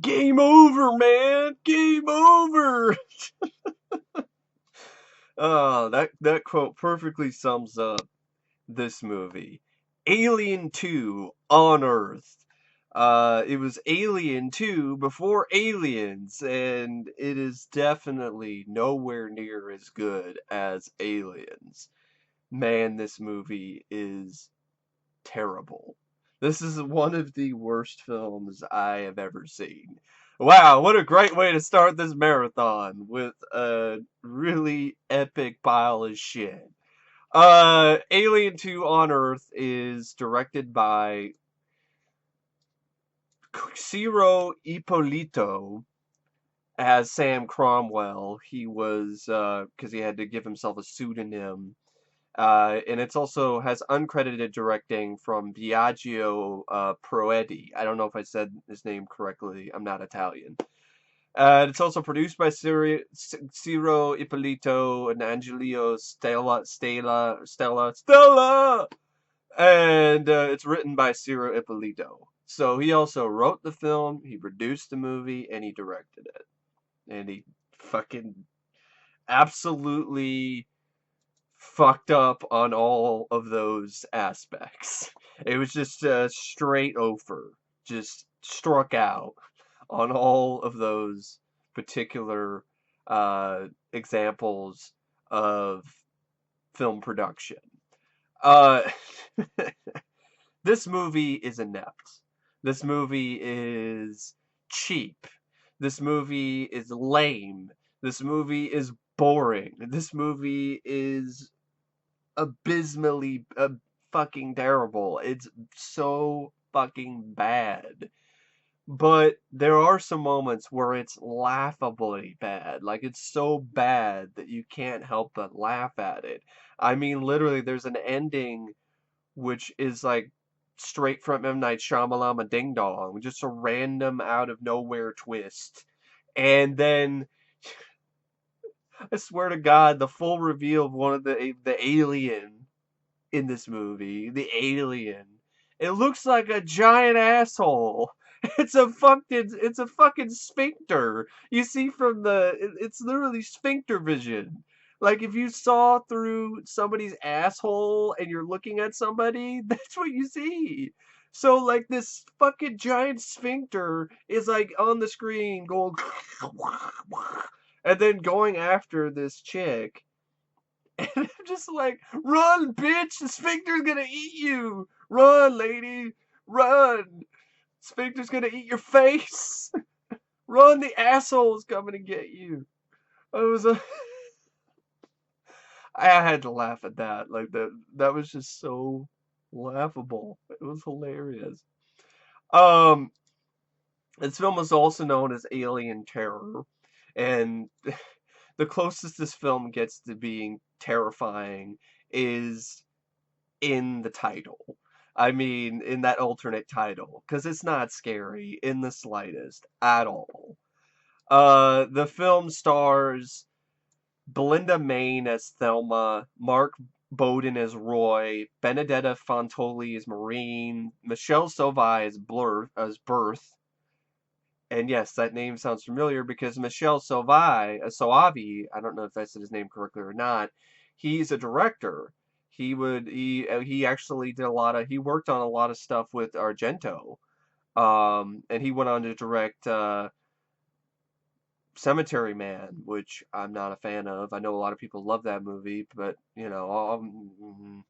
Game over, man! Game over! Oh, that quote perfectly sums up this movie. Alien 2 on Earth. It was Alien 2 before Aliens, and it is definitely nowhere near as good as Aliens. Man, this movie is terrible. This is one of the worst films I have ever seen. Wow, what a great way to start this marathon with a really epic pile of shit. Alien 2 on Earth is directed by Ciro Ippolito as Sam Cromwell. He was, because he had to give himself a pseudonym. And it's also has uncredited directing from Biagio Proedi. I don't know if I said his name correctly. I'm not Italian. It's also produced by Ciro Ippolito and Angelio Stella, and it's written by Ciro Ippolito. So he also wrote the film, he produced the movie, and he directed it. And he fucking absolutely fucked up on all of those aspects. It was just straight over, just struck out on all of those particular examples of film production. Uh, this movie is inept. This movie is cheap. This movie is lame. This movie is boring. This movie is abysmally fucking terrible. It's so fucking bad. But there are some moments where it's laughably bad. Like, it's so bad that you can't help but laugh at it. I mean, literally, there's an ending which is like straight from M. Night Shyamalan Ding Dong, just a random out of nowhere twist. And then I swear to God, the full reveal of one of the alien in this movie, the alien, it looks like a giant asshole. It's a fucking sphincter. You see from it's literally sphincter vision. Like if you saw through somebody's asshole and you're looking at somebody, that's what you see. So like this fucking giant sphincter is like on the screen going and then going after this chick. And I'm just like, run, bitch! The sphincter's gonna eat you! Run, lady! Run! Sphincter's gonna eat your face! Run, the asshole's coming to get you! I was I had to laugh at that. Like that was just so laughable. It was hilarious. Um this film was also known as Alien Terror. And the closest this film gets to being terrifying is in the title. I mean, in that alternate title, because it's not scary in the slightest at all. The film stars Belinda Mayne as Thelma, Mark Bodin as Roy, Benedetta Fantoli as Maureen, Michele Soavi as Birth. And yes, that name sounds familiar because Michele Soavi, I don't know if I said his name correctly or not, he's a director. He actually did a lot of he worked on a lot of stuff with Argento. And he went on to direct Cemetery Man, which I'm not a fan of. I know a lot of people love that movie, but Soul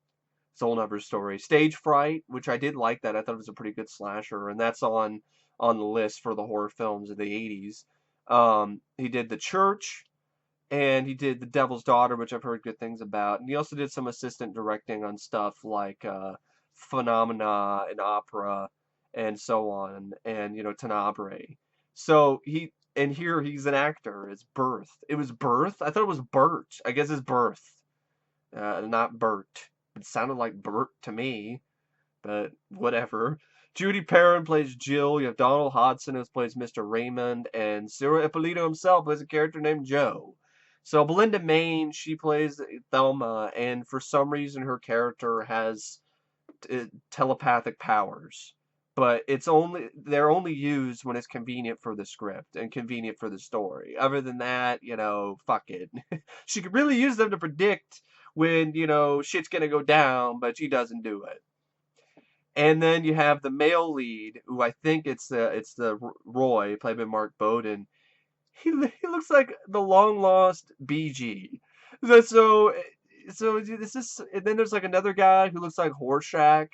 Never Story. Stage Fright, which I did like that. I thought it was a pretty good slasher, and that's on the list for the horror films of the 80s. He did The Church, and he did The Devil's Daughter, which I've heard good things about. And he also did some assistant directing on stuff like Phenomena and Opera and so on, and Tenebrae. So here he's an actor. It's Birth. It was Birth. I thought it was Bert. I guess it's Birth, not Bert. It sounded like Bert to me, but whatever. Judy Perrin plays Jill. You have Donald Hodson who plays Mr. Raymond, and Ciro Ippolito himself plays a character named Joe. So Belinda Mayne, she plays Thelma, and for some reason her character has telepathic powers. but they're only used when it's convenient for the script and convenient for the story. Other than that, fuck it. She could really use them to predict when, shit's gonna go down, but she doesn't do it. And then you have the male lead, who I think it's the Roy, played by Mark Bodin. He looks like the long lost BG. So so this is, and then there's like another guy who looks like Horshack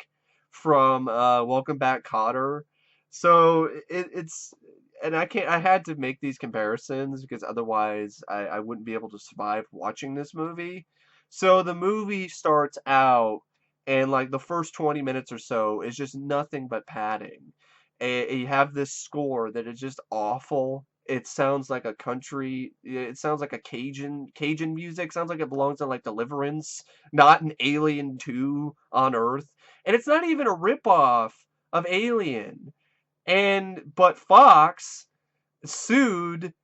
from Welcome Back, Cotter. So it's, and I had to make these comparisons because otherwise I wouldn't be able to survive watching this movie. So the movie starts out, and like the first 20 minutes or so is just nothing but padding. And you have this score that is just awful. It sounds like a country. It sounds like a Cajun music. Sounds like it belongs on like Deliverance, not an Alien 2 on Earth. And it's not even a ripoff of Alien. But Fox sued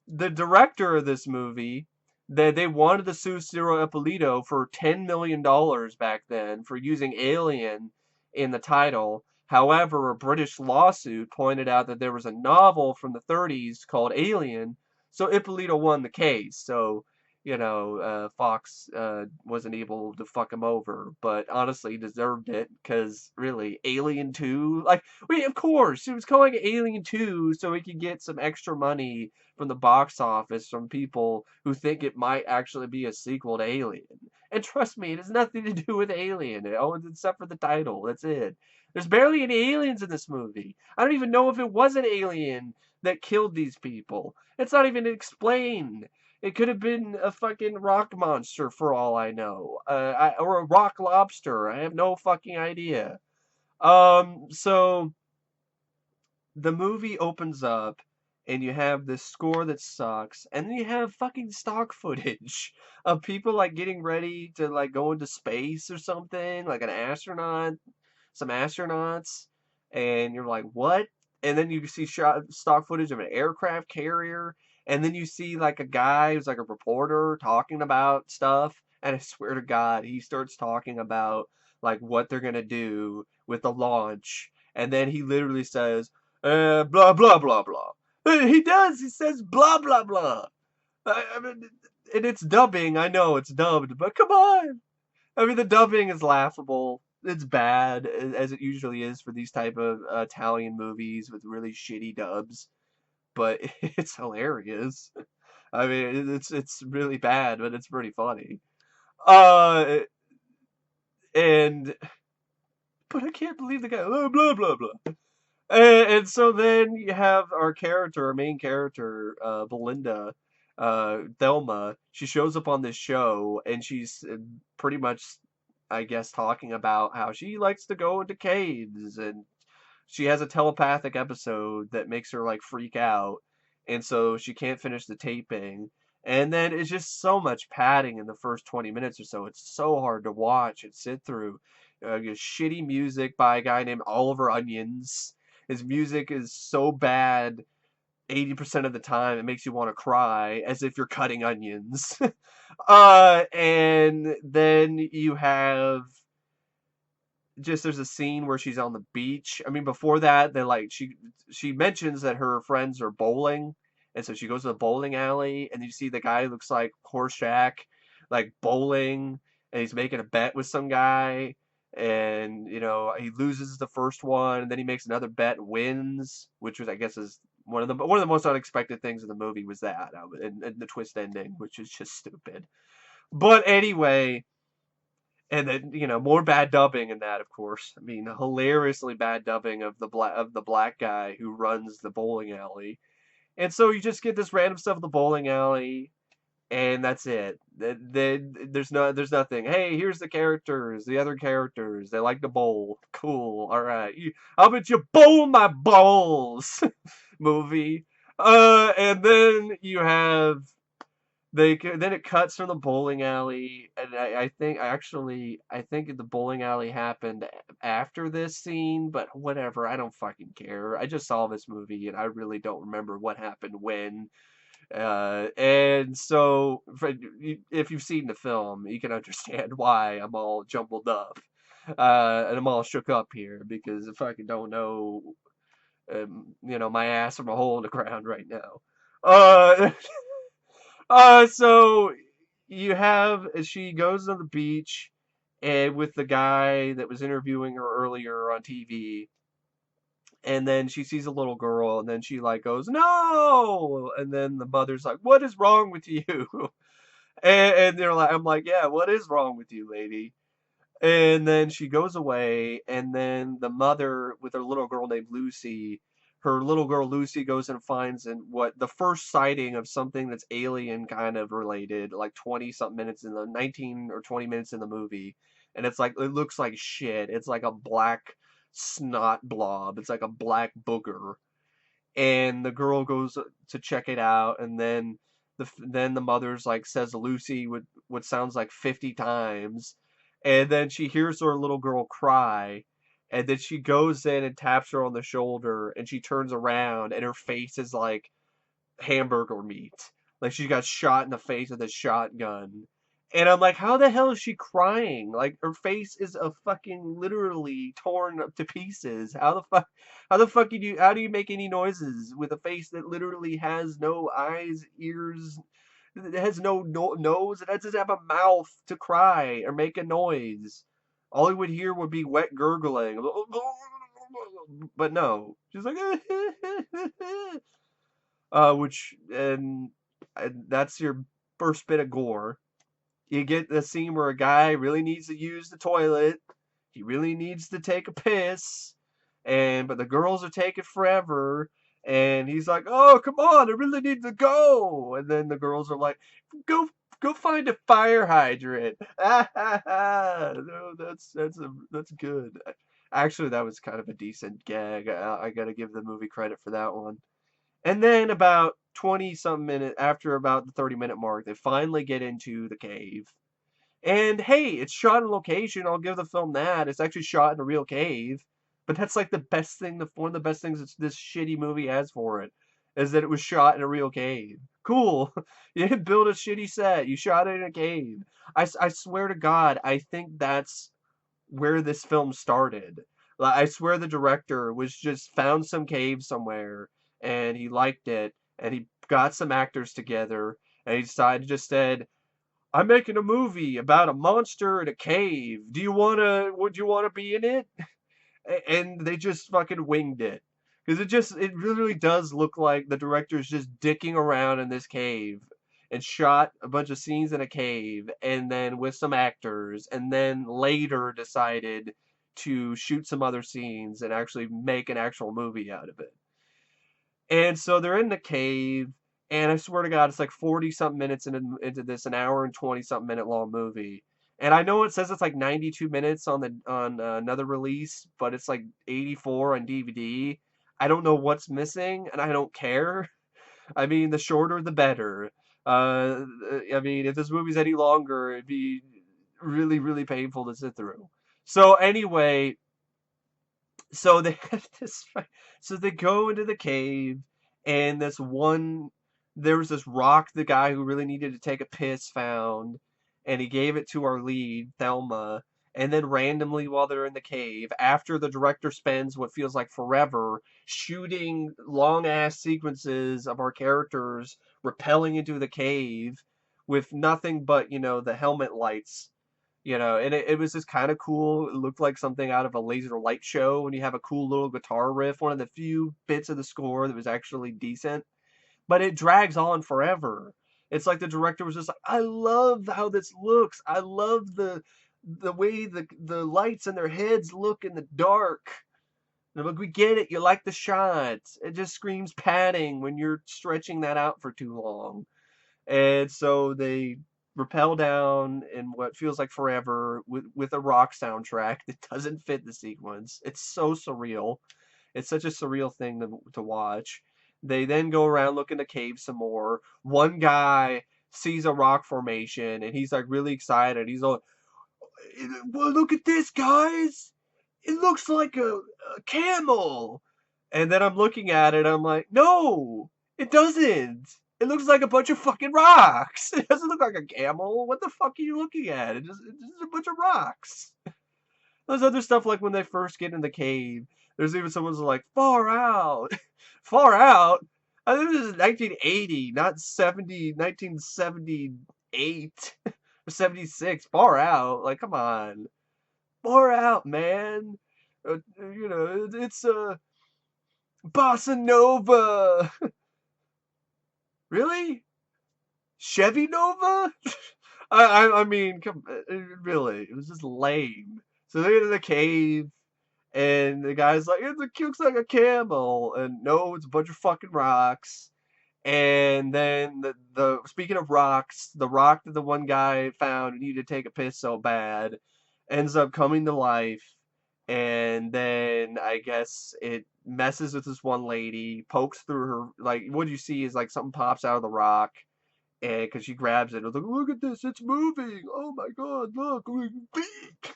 the director of this movie. That they wanted to sue Ciro Ippolito for $10 million back then for using Alien in the title. However, a British lawsuit pointed out that there was a novel from the 30s called Alien, so Ippolito won the case. So, Fox wasn't able to fuck him over, but honestly he deserved it, because really, Alien 2? Like, wait, of course, he was calling it Alien 2 so he could get some extra money from the box office from people who think it might actually be a sequel to Alien. And trust me, it has nothing to do with Alien, except for the title. That's it. There's barely any aliens in this movie. I don't even know if it was an alien that killed these people. It's not even explained. It could have been a fucking rock monster for all I know. Or a rock lobster. I have no fucking idea. So the movie opens up, and you have this score that sucks, and then you have fucking stock footage of people like getting ready to like go into space or something, like some astronauts, and you're like, what? And then you see stock footage of an aircraft carrier, and then you see like a guy who's like a reporter talking about stuff, and I swear to God, he starts talking about like what they're gonna do with the launch, and then he literally says, blah blah blah blah. He does. He says blah blah blah. I mean, and it's dubbing. I know it's dubbed, but come on. I mean, the dubbing is laughable. It's bad, as it usually is for these type of Italian movies with really shitty dubs. But it's hilarious. I mean, it's really bad, but it's pretty funny. Uh, and but I can't believe the guy. Blah blah blah blah. And so then you have our main character, Belinda, Thelma. She shows up on this show, and she's pretty much, I guess, talking about how she likes to go into caves, and she has a telepathic episode that makes her like freak out, and so she can't finish the taping. And then it's just so much padding in the first 20 minutes or so. It's so hard to watch and sit through. Shitty music by a guy named Oliver Onions. His music is so bad 80% of the time it makes you want to cry, as if you're cutting onions. And then you have just, there's a scene where she's on the beach. I mean, before that, they like she mentions that her friends are bowling, and so she goes to the bowling alley, and you see the guy who looks like Horshack, like bowling, and he's making a bet with some guy, and he loses the first one, and then he makes another bet and wins, which was, I guess, is one of the most unexpected things in the movie was that, and the twist ending, which is just stupid. But anyway, and then more bad dubbing in that, of course. I mean, hilariously bad dubbing of the black guy who runs the bowling alley. And so you just get this random stuff in the bowling alley, and that's it. Then there's nothing. Hey, here's the characters, the other characters. They like to bowl. Cool. All right. How about you bowl my balls? Movie. And then you have then it cuts from the bowling alley, and I think the bowling alley happened after this scene, but whatever, I don't fucking care. I just saw this movie, and I really don't remember what happened when. And so, if you've seen the film, you can understand why I'm all jumbled up. And I'm all shook up here because I fucking don't know, my ass from a hole in the ground right now. Uh, so you have she goes to the beach and with the guy that was interviewing her earlier on TV, and then she sees a little girl, and then she like goes no, and then the mother's like, "What is wrong with you?" And they're like, I'm like, "Yeah, what is wrong with you, lady?" And then she goes away, and then the mother with her little girl named Lucy, her little girl Lucy goes and finds in what the first sighting of something that's alien kind of related, like 20 something minutes in the 19 or 20 minutes in the movie. And it's like it looks like shit. It's like a black snot blob. It's like a black booger, and the girl goes to check it out, and then the mother's like says Lucy what sounds like 50 times, and then she hears her little girl cry, and then she goes in and taps her on the shoulder, and she turns around and her face is like hamburger meat. Like she got shot in the face with a shotgun. And I'm like, how the hell is she crying? Like her face is a fucking literally torn up to pieces. How the fuck how do you make any noises with a face that literally has no eyes, ears, it has no nose, it doesn't have a mouth to cry or make a noise. All you would hear would be wet gurgling. But no. She's like which and that's your first bit of gore. You get the scene where a guy really needs to use the toilet. He really needs to take a piss, and but the girls are taking forever. And he's like, "Oh, come on, I really need to go." And then the girls are like, "Go, go find a fire hydrant." No, that's good. Actually, that was kind of a decent gag. I got to give the movie credit for that one. And then about 20 some minutes after about the 30-minute mark, they finally get into the cave. And hey, it's shot in location. I'll give the film that. It's actually shot in a real cave. But that's like the best thing, one of the best things this shitty movie has for it, is that it was shot in a real cave. Cool. You didn't build a shitty set. You shot it in a cave. I swear to God, I think that's where this film started. Like, I swear the director was just found some cave somewhere and he liked it and he got some actors together and he decided just said, "I'm making a movie about a monster in a cave. Would you wanna be in it?" And they just fucking winged it. Because it really does look like the director's just dicking around in this cave and shot a bunch of scenes in a cave and then with some actors and then later decided to shoot some other scenes and actually make an actual movie out of it. And so they're in the cave, and I swear to God, it's like 40 something minutes into this, an hour and 20 something minute long movie. And I know it says it's like 92 minutes on another release, but it's like 84 on DVD. I don't know what's missing, and I don't care. I mean, the shorter the better. I mean, if this movie's any longer, it'd be really, really painful to sit through. So anyway, so they have this so they go into the cave, and there was this rock the guy who really needed to take a piss found, and he gave it to our lead Thelma. And then randomly while they're in the cave, after the director spends what feels like forever shooting long ass sequences of our characters rappelling into the cave with nothing but the helmet lights, and it was just kind of cool. It looked like something out of a laser light show when you have a cool little guitar riff, one of the few bits of the score that was actually decent, but it drags on forever. It's like the director was just like, I love how this looks. I love the way the lights in their heads look in the dark. And I'm like, we get it. You like the shots. It just screams padding when you're stretching that out for too long. And so they rappel down in what feels like forever with a rock soundtrack that doesn't fit the sequence. It's so surreal. It's such a surreal thing to watch. They then go around looking the cave some more. One guy sees a rock formation and he's like really excited. He's like, "Well, look at this, guys. It looks like a camel." And then I'm looking at it, I'm like, no, it doesn't. It looks like a bunch of fucking rocks. It doesn't look like a camel. What the fuck are you looking at? It's just a bunch of rocks. There's other stuff like when they first get in the cave. There's even someone's like, far out. Far out? I think this is 1980, not 1978 or 76. Far out? Like, come on. Far out, man. It's Bossa Nova. Really? Chevy Nova? I mean, come, really, it was just lame. So they get in the cave, and the guy's like, it looks like a camel, and no, it's a bunch of fucking rocks. And then the speaking of rocks, the rock that the one guy found and needed to take a piss so bad ends up coming to life. And then I guess it messes with this one lady, pokes through her, like what you see is like something pops out of the rock, and because she grabs it, it's like, look at this, it's moving. Oh my god, look, peek.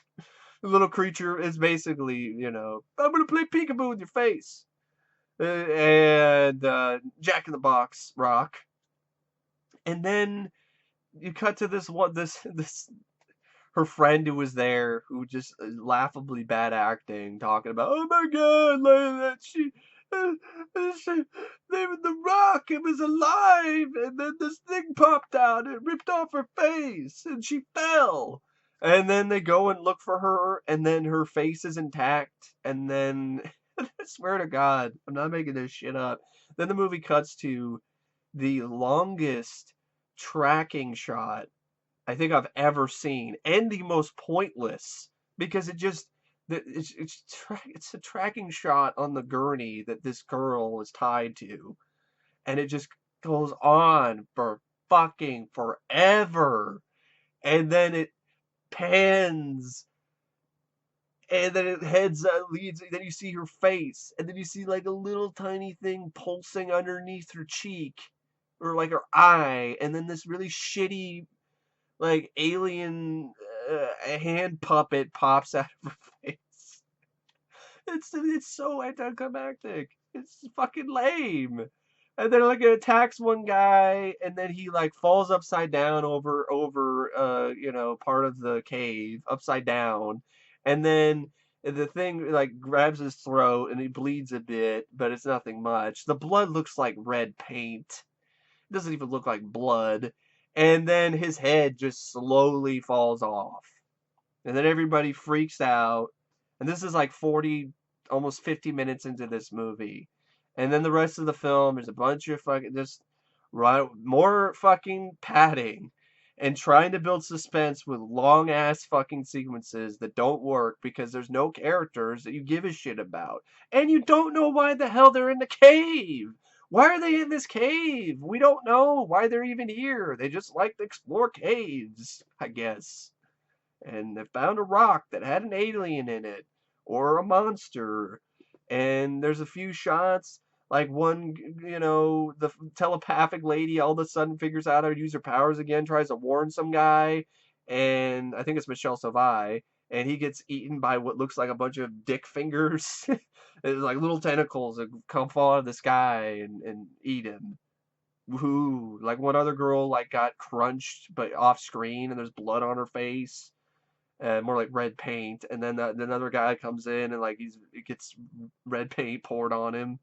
The little creature is basically, I'm gonna play peekaboo with your face. And Jack in the Box rock. And then you cut to this her friend who was there, who just laughably bad acting, talking about, oh my god, like that the rock, it was alive, and then this thing popped out, it ripped off her face, and she fell. And then they go and look for her, and then her face is intact, and then I swear to God, I'm not making this shit up. Then the movie cuts to the longest tracking shot I think I've ever seen, and the most pointless because it's a tracking shot on the gurney that this girl is tied to, and it just goes on for fucking forever, and then it pans, and then it leads, then you see her face, and then you see like a little tiny thing pulsing underneath her cheek, or like her eye, and then this really shitty like alien hand puppet pops out of her face. It's so anticlimactic. It's fucking lame. And then like it attacks one guy, and then he like falls upside down over part of the cave upside down, and then the thing like grabs his throat and he bleeds a bit, but it's nothing much. The blood looks like red paint. It doesn't even look like blood. And then his head just slowly falls off. And then everybody freaks out. And this is like 40, almost 50 minutes into this movie. And then the rest of the film is a bunch of fucking just more fucking padding and trying to build suspense with long ass fucking sequences that don't work because there's no characters that you give a shit about. And you don't know why the hell they're in the cave. Why are they in this cave? We don't know why they're even here. They just like to explore caves, I guess. And they found a rock that had an alien in it or a monster. And there's a few shots, like one, the telepathic lady all of a sudden figures out how to use her powers again, tries to warn some guy, and I think it's Michele Soavi, and he gets eaten by what looks like a bunch of dick fingers. It's like little tentacles that come fall out of the sky and eat him. Woohoo! Like one other girl like got crunched but off screen, and there's blood on her face, more like red paint. And then another guy comes in and like he gets red paint poured on him.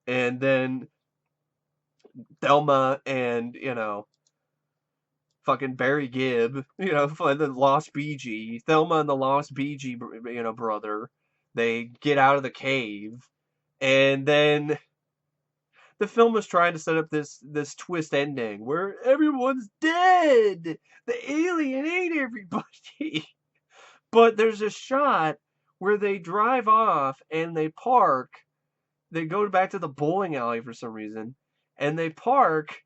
And then Thelma and fucking Barry Gibb, the Lost Bee Gee, Thelma and the Lost Bee Gee, brother. They get out of the cave, and then the film was trying to set up this twist ending where everyone's dead. The alien ate everybody. But there's a shot where they drive off and they park. They go back to the bowling alley for some reason, and they park,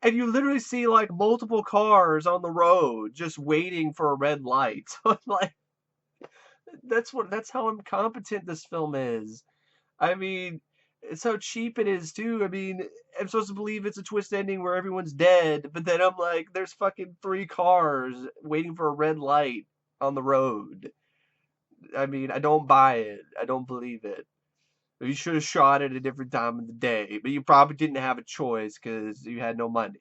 and you literally see like multiple cars on the road just waiting for a red light. So I'm like, that's how incompetent this film is. I mean, it's how cheap it is too. I mean, I'm supposed to believe it's a twist ending where everyone's dead, but then I'm like, there's fucking 3 cars waiting for a red light on the road. I mean, I don't buy it. I don't believe it. You should have shot it at a different time of the day, but you probably didn't have a choice because you had no money.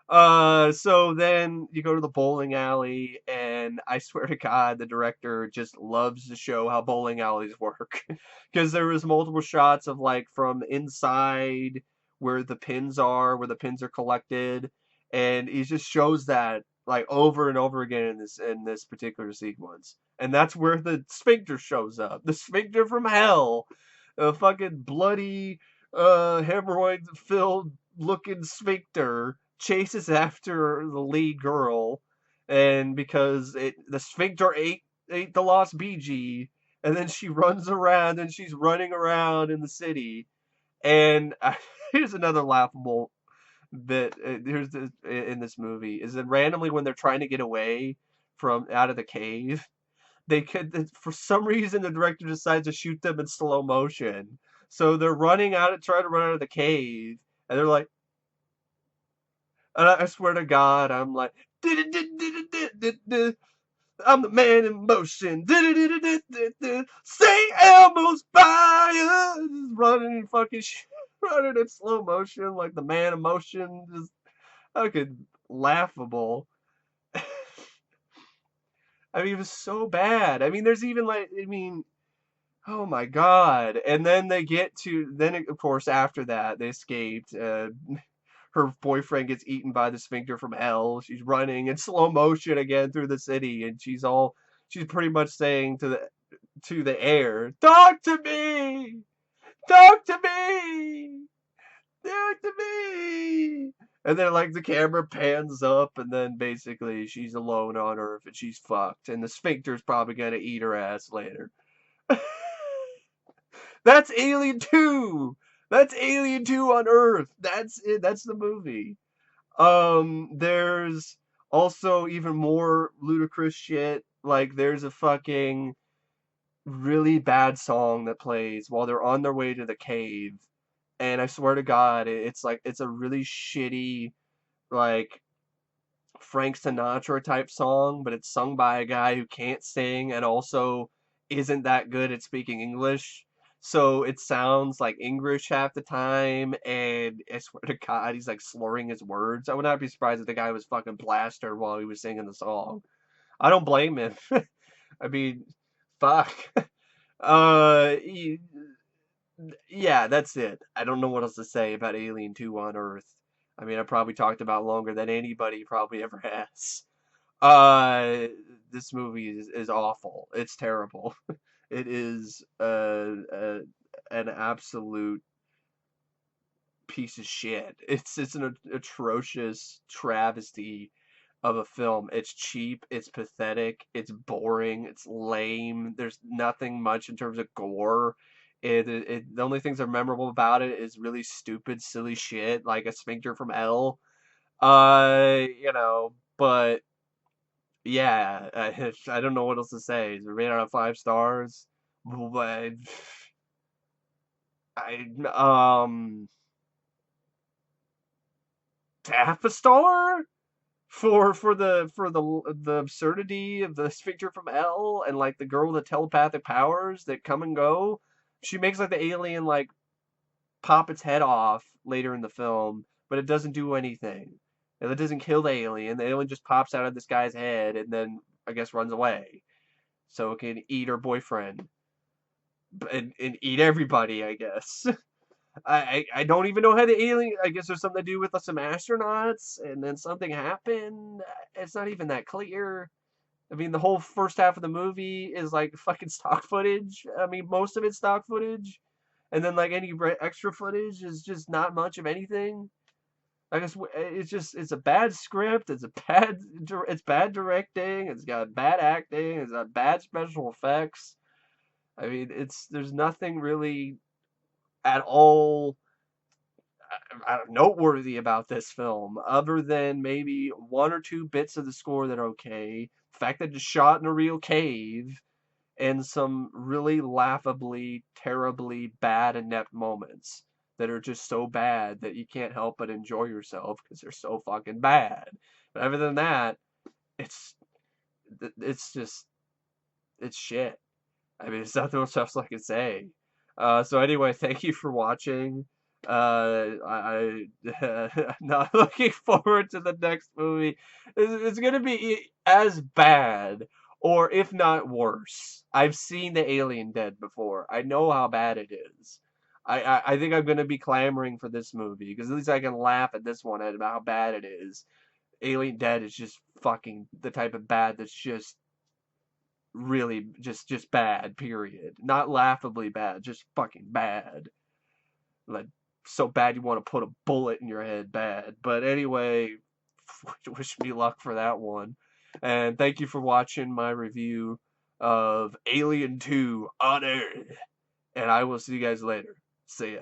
So then you go to the bowling alley, and I swear to God, the director just loves to show how bowling alleys work. Because there was multiple shots of like from inside where the pins are collected, and he just shows that like over and over again in this particular sequence. And that's where the sphincter shows up. The sphincter from hell. A fucking bloody hemorrhoid filled looking sphincter chases after the lead girl, and because the sphincter ate the lost BG, and then she runs around and she's running around in the city. And here's another laughable bit. Here's this in this movie is that randomly when they're trying to get away from out of the cave, they could for some reason the director decides to shoot them in slow motion. So they're running out and trying to run out of the cave, and they're like, and I swear to God, I'm like, I'm the man in motion. Say Elmo's fire, running in fucking running in slow motion like the man in motion. Just fucking laughable. I mean, it was so bad. I mean, there's even like, I mean, oh my God. And then they get to, then of course after that they escaped. Her boyfriend gets eaten by the sphincter from hell. She's running in slow motion again through the city, and she's pretty much saying to the air, "Talk to me, talk to me, talk to me." And then like the camera pans up, and then basically she's alone on Earth and she's fucked, and the sphincter's probably gonna eat her ass later. That's Alien 2. That's Alien 2 on Earth. That's it. That's the movie. There's also even more ludicrous shit. Like there's a fucking really bad song that plays while they're on their way to the cave. And I swear to God, it's like it's a really shitty like Frank Sinatra type song, but it's sung by a guy who can't sing and also isn't that good at speaking English. So it sounds like English half the time, and I swear to God, he's like slurring his words. I would not be surprised if the guy was fucking plastered while he was singing the song. I don't blame him. I mean, fuck. He, yeah, that's it. I don't know what else to say about Alien 2 on Earth. I mean, I probably talked about longer than anybody probably ever has. Uh, this movie is awful. It's terrible. It is an absolute piece of shit. It's an atrocious travesty of a film. It's cheap, it's pathetic, it's boring, it's lame. There's nothing much in terms of gore. The only things that are memorable about it is really stupid, silly shit like a sphincter from hell. But yeah, I don't know what else to say. It's rated out of 5 stars, but I half a star for the absurdity of the sphincter from hell and like the girl with the telepathic powers that come and go. She makes like the alien like pop its head off later in the film, but it doesn't do anything. And it doesn't kill the alien. The alien just pops out of this guy's head and then I guess runs away. So it can eat her boyfriend and eat everybody, I guess. I don't even know how the alien. I guess there's something to do with some astronauts, and then something happened. It's not even that clear. I mean, the whole first half of the movie is like fucking stock footage. I mean, most of it's stock footage, and then like any extra footage is just not much of anything. I guess it's a bad script. It's bad directing. It's got bad acting. It's got bad special effects. I mean, there's nothing really at all noteworthy about this film, other than maybe one or two bits of the score that are okay, the fact that it's shot in a real cave, and some really laughably, terribly bad inept moments that are just so bad that you can't help but enjoy yourself because they're so fucking bad. But other than that, it's it's just it's shit. I mean, there's nothing else I can say. So anyway, thank you for watching. I'm not looking forward to the next movie. It's gonna be as bad, or if not worse. I've seen The Alien Dead before. I know how bad it is. I think I'm gonna be clamoring for this movie because at least I can laugh at this one at about how bad it is. Alien Dead is just fucking the type of bad that's just really just bad, period. Not laughably bad, just fucking bad. Like so bad you want to put a bullet in your head bad. But anyway, wish me luck for that one. And thank you for watching my review of Alien 2 on Earth. And I will see you guys later. See ya.